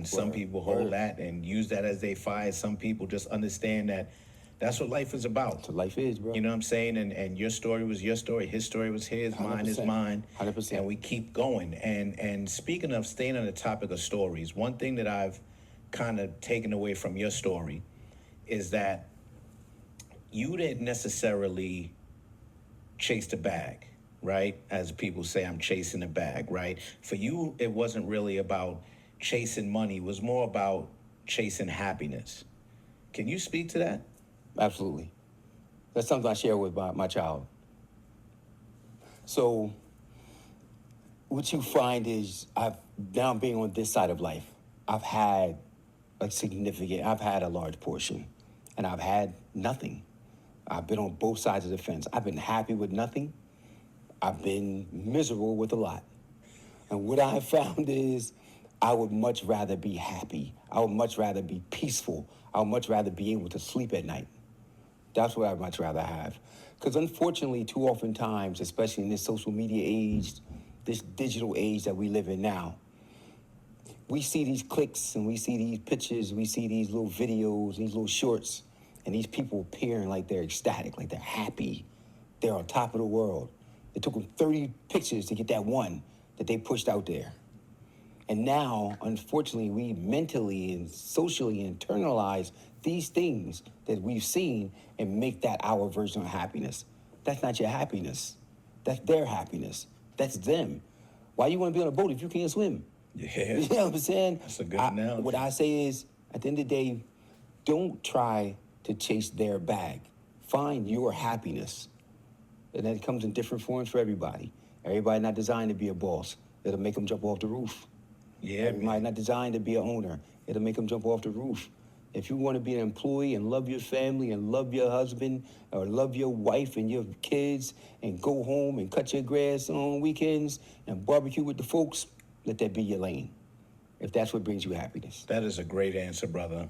Some Word, people hold word. that and use that as their fire. Some people just understand that that's what life is about. That's what life is, bro. You know what I'm saying? And your story was your story, his story was his, mine is 100%. mine. 100%. And we keep going. And speaking of staying on the topic of stories, one thing that I've kind of taken away from your story is that you didn't necessarily chase the bag, right? As people say, I'm chasing the bag, right? For you, it wasn't really about chasing money, it was more about chasing happiness. Can you speak to that? Absolutely. That's something I share with my child. So what you find is I've now being on this side of life, I've had I've had a large portion, and I've had nothing. I've been on both sides of the fence. I've been happy with nothing. I've been miserable with a lot. And what I have found is I would much rather be happy. I would much rather be peaceful. I would much rather be able to sleep at night. That's what I'd much rather have. Because unfortunately, too often times, especially in this social media age, this digital age that we live in now, we see these clicks and we see these pictures, we see these little videos, these little shorts, and these people appearing like they're ecstatic, like they're happy. They're on top of the world. It took them 30 pictures to get that one that they pushed out there. And now, unfortunately, we mentally and socially internalize these things that we've seen and make that our version of happiness. That's not your happiness. That's their happiness. That's them. Why you want to be on a boat if you can't swim? Yeah. You know what I'm saying? That's a good analogy. What I say is, at the end of the day, don't try to chase their bag. Find your happiness. And that comes in different forms for everybody. Everybody not designed to be a boss. It'll make them jump off the roof. Yeah, Everybody man. not designed to be an owner. It'll make them jump off the roof. If you want to be an employee and love your family and love your husband or love your wife and your kids and go home and cut your grass on weekends and barbecue with the folks, let that be your lane. If that's what brings you happiness. That is a great answer, brother.